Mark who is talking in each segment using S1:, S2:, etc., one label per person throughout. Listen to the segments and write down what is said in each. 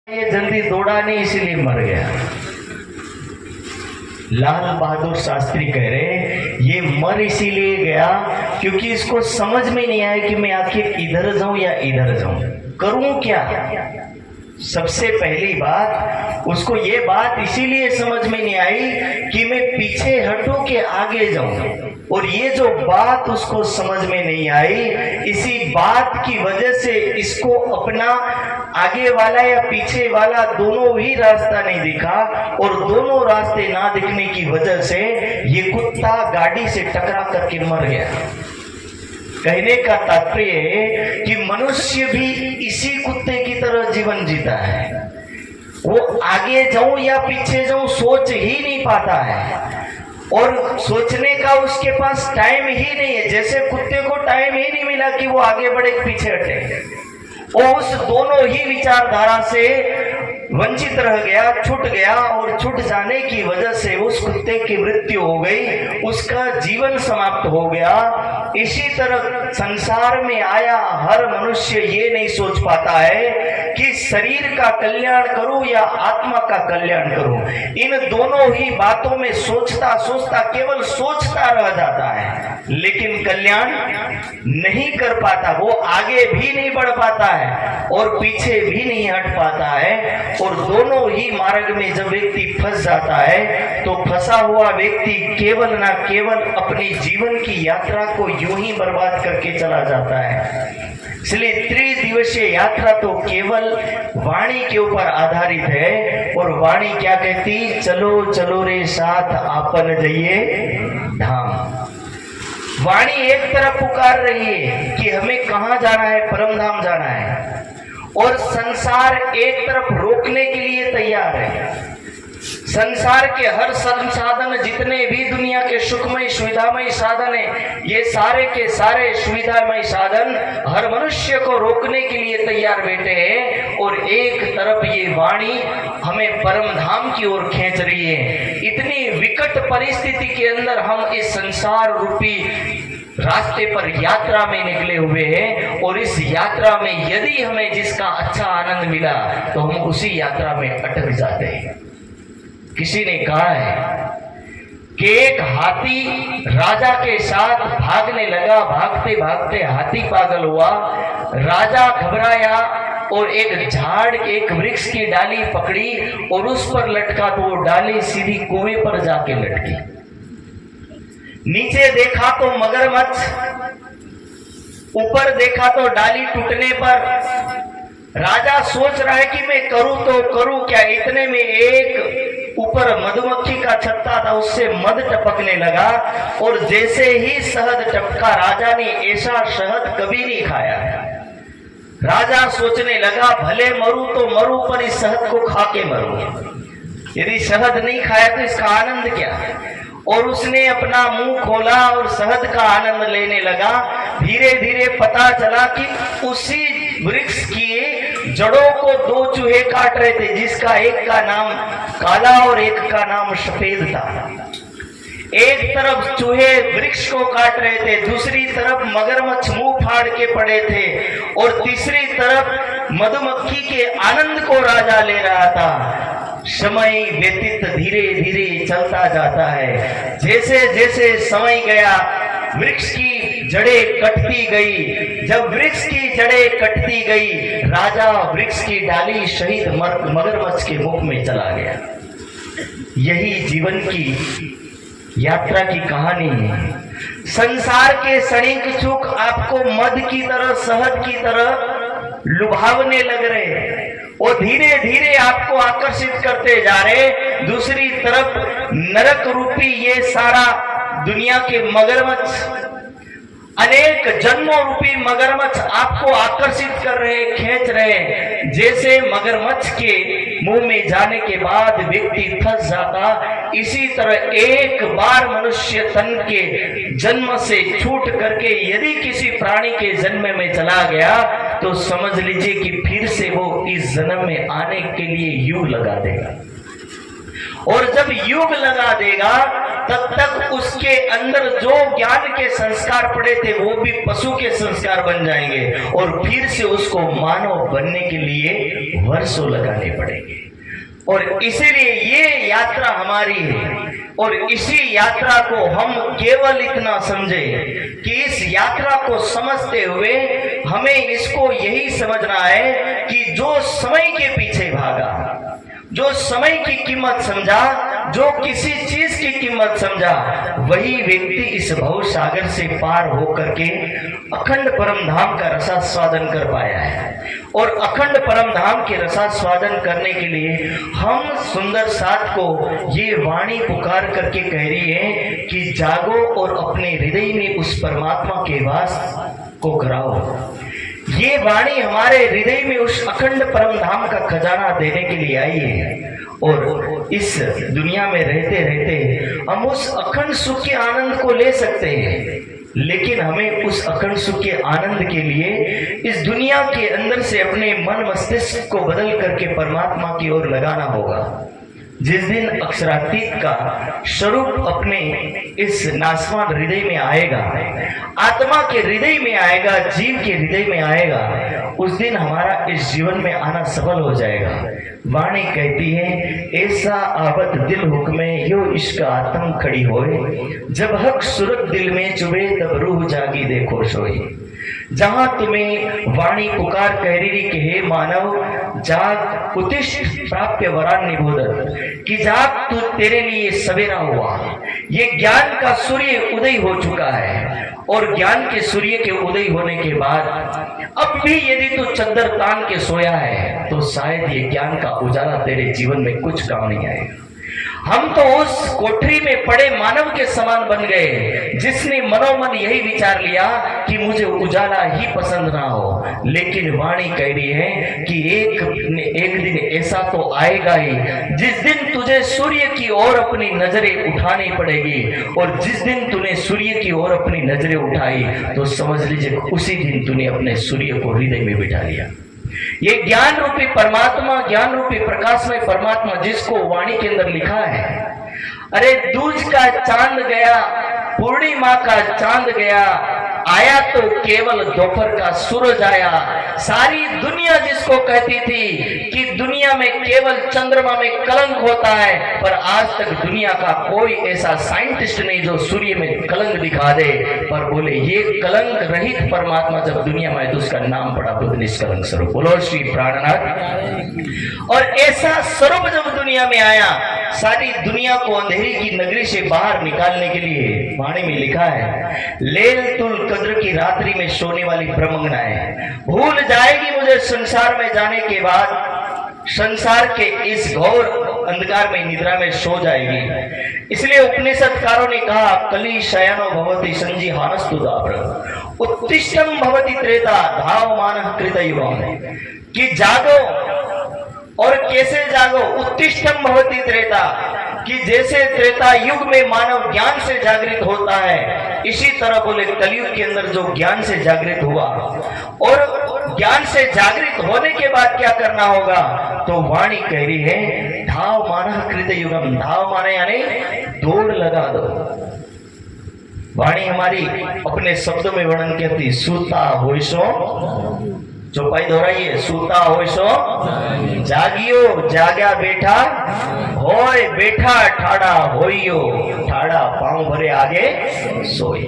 S1: ये जल्दी दौड़ा नहीं इसलिए मर गया। लाल बहादुर शास्त्री कह रहे ये मर इसीलिए गया क्योंकि इसको समझ में नहीं आया कि मैं आखिर इधर जाऊं या इधर जाऊं, करूं क्या। सबसे पहली बात उसको ये बात इसीलिए समझ में नहीं आई कि मैं पीछे हटूं कि आगे जाऊं, और ये जो बात उसको समझ में नहीं आई, इसी बात की वजह से इसको अपना आगे वाला या पीछे वाला दोनों ही रास्ता नहीं दिखा, और दोनों रास्ते ना दिखने की वजह से ये कुत्ता गाड़ी से टकरा करके मर गया। कहने का तात्पर्य है कि मनुष्य भी इसी कुत्ते की तरह जीवन जीता है। वो आगे जाऊं या पीछे जाऊं सोच ही नहीं पाता है, और सोचने का उसके पास टाइम ही नहीं है। जैसे कुत्ते को टाइम ही नहीं मिला कि वो आगे बढ़े पीछे हटे, वो उस दोनों ही विचारधारा से वंचित रह गया, छूट गया, और छूट जाने की वजह से उस कुत्ते की मृत्यु हो गई, उसका जीवन समाप्त हो गया। इसी तरह संसार में आया हर मनुष्य ये नहीं सोच पाता है कि शरीर का कल्याण करूं या आत्मा का कल्याण करूं। इन दोनों ही बातों में सोचता सोचता केवल सोचता रह जाता है, लेकिन कल्याण नहीं कर पाता। वो आगे भी नहीं बढ़ पाता है और पीछे भी नहीं हट पाता है, और दोनों ही मार्ग में जब व्यक्ति फंस जाता है तो फंसा हुआ व्यक्ति केवल ना केवल अपनी जीवन की यात्रा को यूं ही बर्बाद करके चला जाता है। इसलिए त्रिदिवसीय यात्रा तो केवल वाणी के ऊपर आधारित है, और वाणी क्या कहती, चलो चलो रे साथ आपन जाइए धाम। वाणी एक तरफ पुकार रही है कि हमें कहाँ जाना है, परम धाम जाना है, और संसार एक तरफ रोकने के लिए तैयार है। संसार के हर संसाधन जितने भी दुनिया के सुखमय सुविधामय साधन है, ये सारे के सारे सुविधामय साधन हर मनुष्य को रोकने के लिए तैयार बैठे हैं, और एक तरफ ये वाणी हमें परम धाम की ओर खींच रही है। इतनी विकट परिस्थिति के अंदर हम इस संसार रूपी रास्ते पर यात्रा में निकले हुए हैं, और इस यात्रा में यदि हमें जिसका अच्छा आनंद मिला तो हम उसी यात्रा में अटक जाते हैं। किसी ने कहा है कि एक हाथी राजा के साथ भागने लगा, भागते भागते हाथी पागल हुआ। राजा घबराया और एक झाड़, एक वृक्ष की डाली पकड़ी और उस पर लटका, तो वो डाली सीधी कुएं पर जाके लटकी। नीचे देखा तो मगरमच्छ, ऊपर देखा तो डाली टूटने पर। राजा सोच रहा है कि मैं करूं तो करूं क्या। इतने में एक ऊपर मधुमक्खी का छत्ता था, उससे मध टपकने लगा, और जैसे ही शहद टपका, राजा ने ऐसा शहद कभी नहीं खाया। राजा सोचने लगा भले मरूं तो मरूं, पर इस शहद को खा के मरूं। यदि शहद नहीं खाया तो इसका आनंद क्या। और उसने अपना मुंह खोला और शहद का आनंद लेने लगा। धीरे धीरे पता चला कि उसी वृक्ष की जड़ों को दो चूहे काट रहे थे, जिसका एक का नाम काला और एक का नाम सफेद था। एक तरफ चूहे वृक्ष को काट रहे थे, दूसरी तरफ मगरमच्छ मुंह फाड़ के पड़े थे, और तीसरी तरफ मधुमक्खी के आनंद को राजा ले रहा था। समय व्यतीत धीरे धीरे चलता जाता है। जैसे जैसे समय गया वृक्ष की जड़ें कटती गई। जब वृक्ष की जड़ें कटती गई, राजा वृक्ष की डाली शहीद मगरमच्छ के मुख में चला गया। यही जीवन की यात्रा की कहानी है। संसार के क्षणिक सुख आपको मध की तरह, शहद की तरह लुभावने लग रहे हैं, और धीरे धीरे आपको आकर्षित करते जा रहे। दूसरी तरफ नरक रूपी ये सारा दुनिया के मगरमच्छ, अनेक जन्मों रूपी मगरमच्छ आपको आकर्षित कर रहे, खींच रहे। जैसे मगरमच्छ के मुंह में जाने के बाद व्यक्ति फंस जाता, इसी तरह एक बार मनुष्य तन के जन्म से छूट करके यदि किसी प्राणी के जन्म में चला गया तो समझ लीजिए कि फिर से वो इस जन्म में आने के लिए युग लगा देगा। और जब युग लगा देगा तब तक उसके अंदर जो ज्ञान के संस्कार पड़े थे वो भी पशु के संस्कार बन जाएंगे और फिर से उसको मानव बनने के लिए वर्षों लगाने पड़ेंगे। और इसीलिए ये यात्रा हमारी है और इसी यात्रा को हम केवल इतना समझे कि इस यात्रा को समझते हुए हमें इसको यही समझना है कि जो समय के पीछे भागा, जो समय की कीमत समझा, जो किसी चीज की कीमत समझा, वही व्यक्ति इस भव सागर से पार होकर के अखंड परम धाम का रसास्वादन कर पाया है। और अखंड परम धाम के रसास्वादन करने के लिए हम सुंदर साथ को ये वाणी पुकार करके कह रही है कि जागो और अपने हृदय में उस परमात्मा के वास को कराओ। ये वाणी हमारे हृदय में उस अखंड परम धाम का खजाना देने के लिए आई है। और इस दुनिया में रहते रहते हम उस अखंड सुख के आनंद को ले सकते हैं, लेकिन हमें उस अखंड सुख के आनंद के लिए इस दुनिया के अंदर से अपने मन मस्तिष्क को बदल करके परमात्मा की ओर लगाना होगा। जिस दिन अक्षरातीत का स्वरूप अपने इस नासवान हृदय में आएगा, आत्मा के हृदय में आएगा, जीव के हृदय में आएगा, उस दिन हमारा इस जीवन में आना सफल हो जाएगा। वाणी कहती है, ऐसा आवत दिल हुक्मे यो इश्क आत्म खड़ी होए, जब हक सूरत दिल में चुभे तब रूह जागी देखो सोए। जहां तुम्हें वाणी पुकार कह रही कि हे मानव जाग, उत्तिष्ठ प्राप्य वरान निबोधन, कि जाग तू, तेरे लिए सवेरा हुआ। ये ज्ञान का सूर्य उदय हो चुका है और ज्ञान के सूर्य के उदय होने के बाद अब भी यदि तू चद्दर तान के सोया है तो शायद ये ज्ञान का उजाला तेरे जीवन में कुछ काम नहीं आएगा। हम तो उस कोठरी में पड़े मानव के समान बन गए जिसने मनोमन यही विचार लिया कि मुझे उजाला ही पसंद ना हो। लेकिन वाणी कह रही है कि एक दिन ऐसा तो आएगा ही जिस दिन तुझे सूर्य की ओर अपनी नजरें उठानी पड़ेगी, और जिस दिन तूने सूर्य की ओर अपनी नजरें उठाई तो समझ लीजिए उसी दिन तूने अपने सूर्य को हृदय में बिठा लिया। ये ज्ञान रूपी परमात्मा, ज्ञान रूपी प्रकाश में परमात्मा जिसको वाणी के अंदर लिखा है, अरे दूज का चांद गया, पूर्णिमा का चांद गया, आया तो केवल दोपहर का सूरज आया। सारी दुनिया जिसको कहती थी कि दुनिया में केवल चंद्रमा में कलंक होता है, पर आज तक दुनिया का कोई ऐसा साइंटिस्ट नहीं जो सूर्य में कलंक दिखा दे, पर बोले ये कलंक रहित परमात्मा जब दुनिया में तो उसका नाम पड़ा बुद्ध निष्कलंक स्वरूप। बोलो श्री प्राणनाथ। और ऐसा स्वरूप जब दुनिया में आया, सारी दुनिया को अंधेरी की नगरी से बाहर निकालने के लिए वाणी में लिखा है, लैलतुल कद्र की रात्रि में सोने वाली ब्रह्मंगनाएं भूल जाएगी मुझे संसार में जाने के बाद, संसार के इस घोर अंधकार में निद्रा में सो जाएगी। इसलिए उपनिषदकारों ने कहा, कली शयनो भवति संजीहानस्तु दाब्र, उत्तिष्ठम भवति त्रेता धावमानः कृतयुगम्, कि जागो। और कैसे जागो? उत्तिष्ठम भवति त्रेता, कि जैसे त्रेता युग में मानव ज्ञान से जागृत होता है, इसी तरह बोले कलयुग के अंदर जो ज्ञान से जागृत हुआ, और ज्ञान से जागृत होने के बाद क्या करना होगा? तो वाणी कह रही है, धाव मानः कृत युगम, धाव माने यानी दौड़ लगा दो। वाणी हमारी अपने शब्दों में वर्णन करती, सूता होइसो, चौपाई दोहराइए, सूता होइसो जागियो, जाग्या बैठा होय, बैठा ठाड़ा होइयो, ठाड़ा पांव भरे आगे सोई।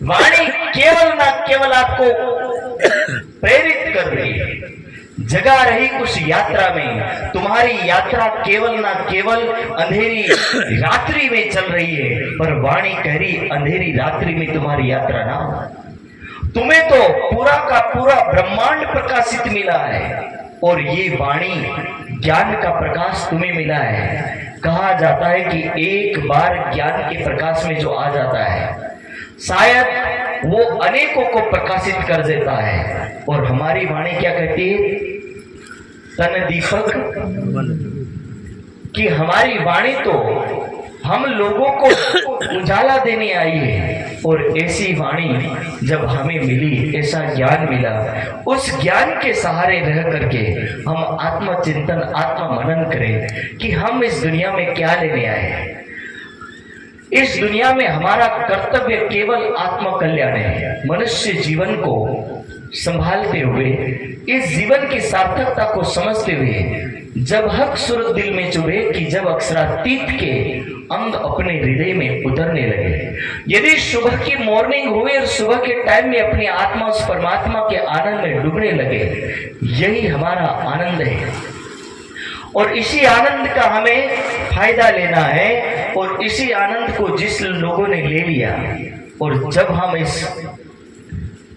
S1: वाणी केवल ना केवल आपको प्रेरित कर रही है, जगा रही उस यात्रा में। तुम्हारी यात्रा केवल ना केवल अंधेरी रात्रि में चल रही है, पर वाणी कह रही अंधेरी रात्रि में तुम्हारी यात्रा ना हो। तुम्हें तो पूरा का पूरा ब्रह्मांड प्रकाशित मिला है, और ये वाणी ज्ञान का प्रकाश तुम्हें मिला है। कहा जाता है कि एक बार ज्ञान के प्रकाश में जो आ जाता है, शायद वो अनेकों को प्रकाशित कर देता है। और हमारी वाणी क्या कहती है? तन दीपक, कि हमारी वाणी तो हम लोगों को उजाला देने आई है। और ऐसी वाणी जब हमें मिली, ऐसा ज्ञान मिला, उस ज्ञान के सहारे रह करके हम आत्मचिंतन, आत्म मनन करें कि हम इस दुनिया में क्या लेने आए हैं। इस दुनिया में हमारा कर्तव्य केवल आत्म कल्याण है। मनुष्य जीवन को संभालते हुए, इस जीवन की सार्थकता को समझते हुए जब हक सूरत दिल में चुभे कि जब अक्षरातीत के अंग अपने हृदय में उतरने लगे, यदि सुबह की मॉर्निंग हुई और सुबह के टाइम में अपनी आत्मा उस परमात्मा के आनंद में डूबने लगे, यही हमारा आनंद है और इसी आनंद का हमें फायदा लेना है। और इसी आनंद को जिस लोगों ने ले लिया और जब हम इस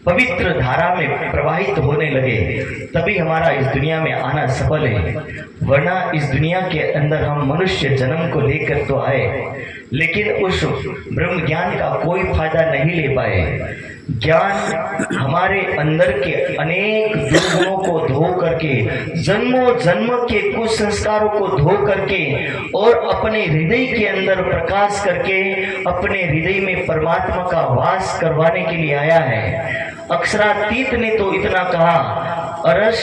S1: पवित्र धारा में प्रवाहित होने लगे, तभी हमारा इस दुनिया में आना सफल है। वरना इस दुनिया के अंदर हम मनुष्य जन्म को लेकर तो आए, लेकिन उस ब्रह्म ज्ञान का कोई फायदा नहीं ले पाए। ज्ञान हमारे अंदर के अनेक दुर्गुणों को धो करके, जन्मों जन्म के कुछ संस्कारों को धो करके और अपने हृदय के अंदर प्रकाश करके अपने हृदय में परमात्मा का वास करवाने के लिए आया है। अक्षरातीत ने तो इतना कहा, अरश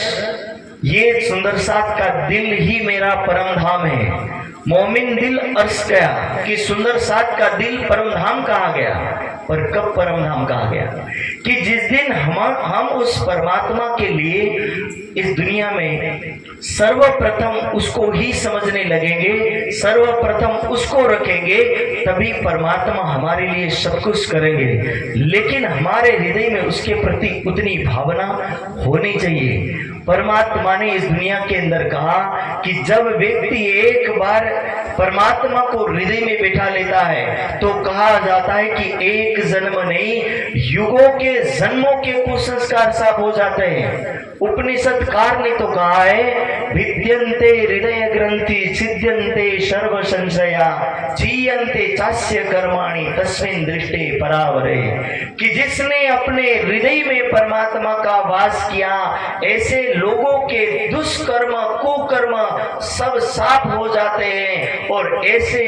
S1: ये सुंदर साथ का दिल ही मेरा परम धाम है। मोमिन दिल अर्श गया कि सुंदर साथ का दिल परम धाम कहा गया। पर कब परम धाम कहा गया? कि जिस दिन हम उस परमात्मा के लिए इस दुनिया में सर्वप्रथम उसको ही समझने लगेंगे, सर्वप्रथम उसको रखेंगे, तभी परमात्मा हमारे लिए सब कुछ करेंगे। लेकिन हमारे हृदय में उसके प्रति उतनी भावना होनी चाहिए। परमात्मा ने इस दुनिया के अंदर कहा कि जब व्यक्ति एक बार परमात्मा को हृदय में बैठा लेता है तो कहा जाता है कि एक जन्म नहीं, युगों के जन्मों के कुसंस्कार साफ हो जाते हैं। उपनिषदकार ने तो कहा है, भिद्यन्ते हृदय ग्रंथि छिद्यन्ते सर्व संशया चीयन्ते चास्य कर्माणि तस्मिन् दृष्टे परावरे। कि जिसने अपने हृदय में परमात्मा का वास किया, ऐसे लोगों के दुष्कर्म कुकर्म सब साफ हो जाते हैं और ऐसे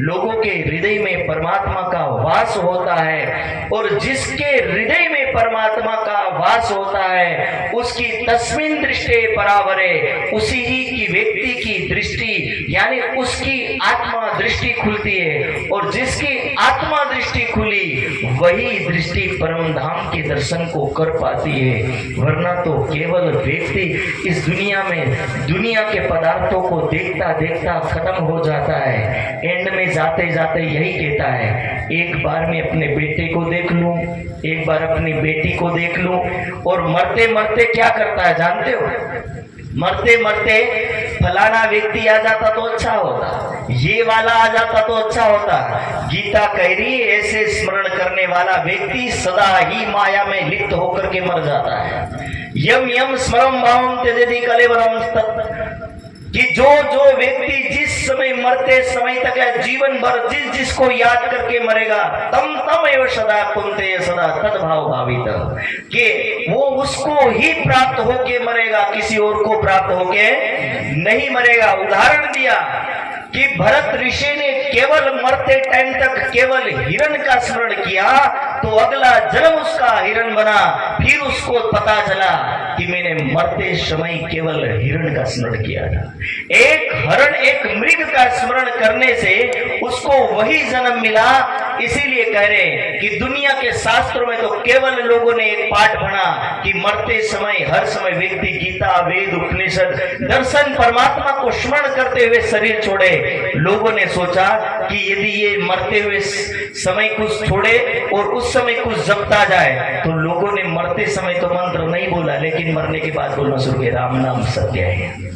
S1: लोगों के हृदय में परमात्मा का वास होता है। और जिसके हृदय में परमात्मा का वास होता है उसकी तस्मिन् दृष्टे परावरे, उसी ही की व्यक्ति की दृष्टि यानी उसकी आत्मा दृष्टि खुलती है। और जिसकी आत्मा दृष्टि खुली वही दृष्टि परम धाम के दर्शन को कर पाती है। वरना तो केवल व्यक्ति इस दुनिया में दुनिया के पदार्थों को देखता देखता खत्म हो जाता है। एंड में जाते जाते यही कहता है, एक बार मैं अपने बेटे को देख लूं, एक बार अपनी बेटी को देख लूं। और मरते मरते क्या करता है जानते हो? मरते मरते फलाना व्यक्ति आ जाता तो अच्छा होता, ये वाला आ जाता तो अच्छा होता। गीता कह रही है, ऐसे स्मरण करने वाला व्यक्ति सदा ही माया में लिप्त होकर के मर जाता है। यम यम स्मरम भावम त्यजति कलेवरम तत्, कि जो जो व्यक्ति जिस समय मरते समय तक या जीवन भर जिस जिसको याद करके मरेगा, तम तम एव सदा कुंते सदा तद्भाव भावित, कि वो उसको ही प्राप्त होके मरेगा, किसी और को प्राप्त होके नहीं मरेगा। उदाहरण दिया कि भरत ऋषि ने केवल मरते टाइम तक केवल हिरण का स्मरण किया तो अगला जन्म उसका हिरण बना। फिर उसको पता चला कि मैंने मरते समय केवल हिरण का स्मरण किया था। एक हरण एक मृग का स्मरण करने से उसको वही जन्म मिला। इसीलिए कह रहे हैं कि दुनिया के शास्त्रों में तो केवल लोगों ने एक पाठ पढ़ा कि मरते समय हर समय व्यक्ति गीता वेद उपनिषद दर्शन परमात्मा को स्मरण करते हुए शरीर छोड़े। लोगों ने सोचा कि यदि ये मरते हुए समय कुछ छोड़े और उस समय कुछ जपता जाए, तो लोगों ने मरते समय तो मंत्र नहीं बोला, लेकिन मरने के बाद बोलना शुरू किया, राम नाम सत्य है।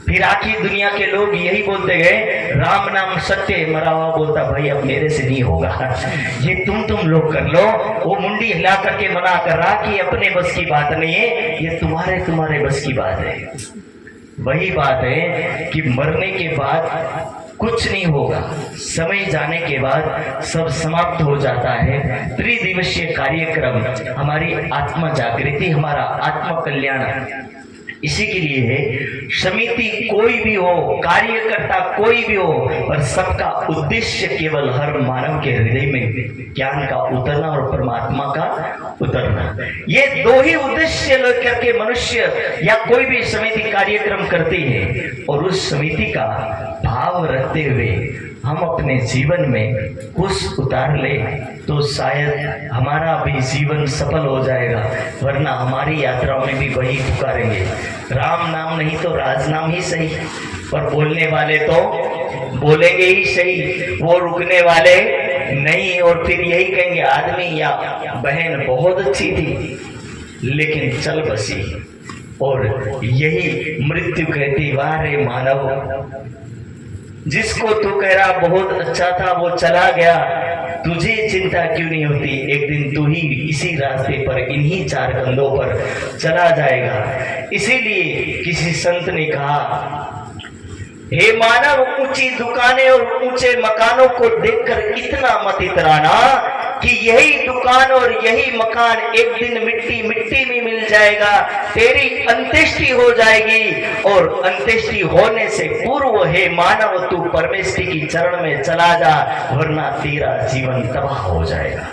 S1: फिर आखिर दुनिया के लोग यही बोलते गए, राम नाम सत्य है। मरा हुआ बोलता, भाई अब मेरे से नहीं होगा, ये तुम लोग कर लो। वो मुंडी हिला करके मना कर रहा कि अपने बस की बात नहीं है, ये तुम्हारे बस की बात है। वही बात है कि मरने के बाद कुछ नहीं होगा, समय जाने के बाद सब समाप्त हो जाता है। त्रिदिवसीय कार्यक्रम हमारी आत्मा जागृति, हमारा आत्म कल्याण इसी के लिए है समिति कोई भी हो, कार्यकर्ता कोई भी हो, पर सबका उद्देश्य केवल हर मानव के हृदय में ज्ञान का उतरना और परमात्मा का उतरना। ये दो ही उद्देश्य लेकर के मनुष्य या कोई भी समिति कार्यक्रम करती है, और उस समिति का भाव रखते हुए हम अपने जीवन में कुछ उतार ले तो शायद हमारा भी जीवन सफल हो जाएगा, वरना हमारी यात्राओं में भी वही पुकारेंगे, राम नाम नहीं तो राज नाम ही सही। पर बोलने वाले तो बोलेंगे ही सही, वो रुकने वाले नहीं, और फिर यही कहेंगे आदमी या बहन बहुत अच्छी थी लेकिन चल बसी। और यही मृत्यु कहती, वाह रे मानव, जिसको तू कह रहा बहुत अच्छा था वो चला गया, तुझे चिंता क्यों नहीं होती, एक दिन तू ही इसी रास्ते पर इन्हीं चार कंधों पर चला जाएगा। इसीलिए किसी संत ने कहा, हे मानव, ऊंची दुकानें और ऊंचे मकानों को देखकर इतना मत इतराना कि यही दुकान और यही मकान एक दिन मिट्टी मिट्टी में मिल जाएगा, तेरी अंत्येष्टि हो जाएगी, और अंत्येष्टि होने से पूर्व हे मानव तू परमेष्टि की चरण में चला जा, वरना तेरा जीवन तबाह हो जाएगा।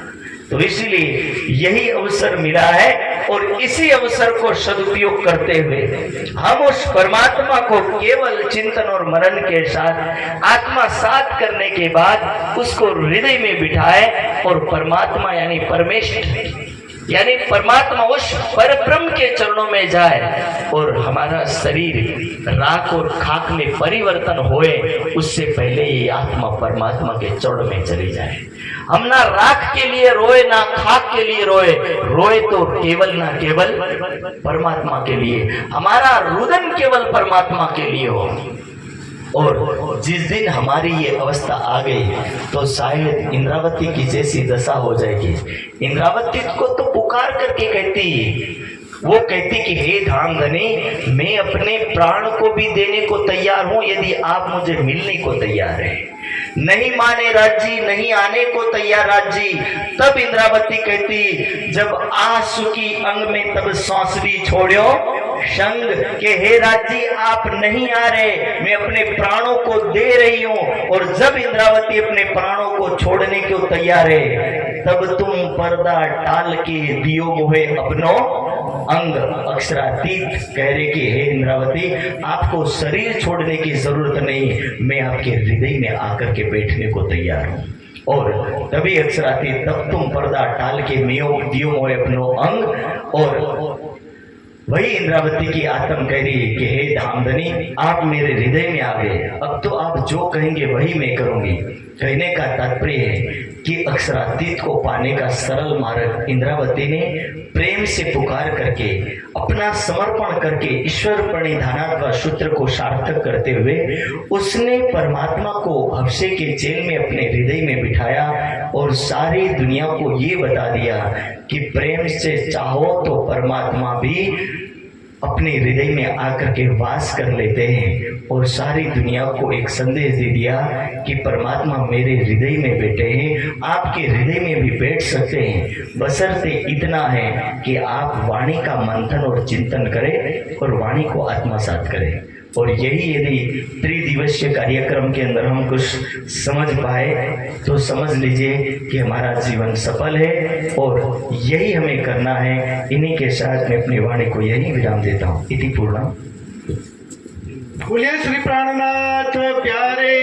S1: तो इसलिए यही अवसर मिला है, और इसी अवसर को सदुपयोग करते हुए हम उस परमात्मा को केवल चिंतन और मनन के साथ आत्मसात करने के बाद उसको हृदय में बिठाए, और परमात्मा यानी परमेष्ठ यानी परमात्मा उस परब्रह्म के चरणों में जाए, और हमारा शरीर राख और खाक में परिवर्तन होए उससे पहले ये आत्मा परमात्मा के चरण में चली जाए। हम ना राख के लिए रोए ना खाक के लिए रोए तो केवल ना केवल परमात्मा के लिए, हमारा रुदन केवल परमात्मा के लिए हो। और जिस दिन हमारी ये अवस्था आ गई तो शायद इंद्रावती की जैसी दशा हो जाएगी। इंद्रावती को तो पुकार करके कहती, वो कहती कि हे धामधनी, मैं अपने प्राण को भी देने को तैयार हूं यदि आप मुझे मिलने को तैयार है। नहीं माने राज्य, नहीं आने को तैयार राज्य। तब इंद्रावती कहती, जब आसुकी अंग में तब सांसरी छोड़ो संग के, हे राज्य आप नहीं आ रहे, मैं अपने प्राणों को दे रही हूं। और जब इंद्रावती अपने प्राणों को छोड़ने को तैयार है, तब तुम पर्दा टाल के दियो मोहे अपनो अंग। अक्षरातीत कह रहे कि हे इंद्रावती, आपको शरीर छोड़ने की जरूरत नहीं, मैं आपके हृदय में आकर के बैठने को तैयार हूं। और तभी अक्षरातीत, तब तुम पर्दा टाल के दियो मोहे अपनो अंग। और वही इंद्रावती की आत्म कह रही है कि हे धामधनी, आप मेरे हृदय में आ गए, अब तो आप जो कहेंगे वही मैं करूंगी। कहने का तात्पर्य है कि अक्षरातीत को पाने का सरल मार्ग इंद्रावती ने प्रेम से पुकार करके, अपना समर्पण करके, ईश्वर प्रणिधान का सूत्र को सार्थक करते हुए उसने परमात्मा को हफ्से के जेल में अपने हृदय में बिठाया, और सारी दुनिया को ये बता दिया कि प्रेम से चाहो तो परमात्मा भी अपने हृदय में आकर के वास कर लेते हैं। और सारी दुनिया को एक संदेश दे दिया कि परमात्मा मेरे हृदय में बैठे हैं, आपके हृदय में भी बैठ सकते हैं, बशर्ते इतना है कि आप वाणी का मंथन और चिंतन करें और वाणी को आत्मसात करें। और यही यदि त्रिदिवसीय कार्यक्रम के अंदर हम कुछ समझ पाए तो समझ लीजिए कि हमारा जीवन सफल है, और यही हमें करना है। इन्हीं के साथ मैं अपनी वाणी को यही विराम देता हूँ। इति पूर्णम।
S2: बोलिए श्री प्राणनाथ प्यारे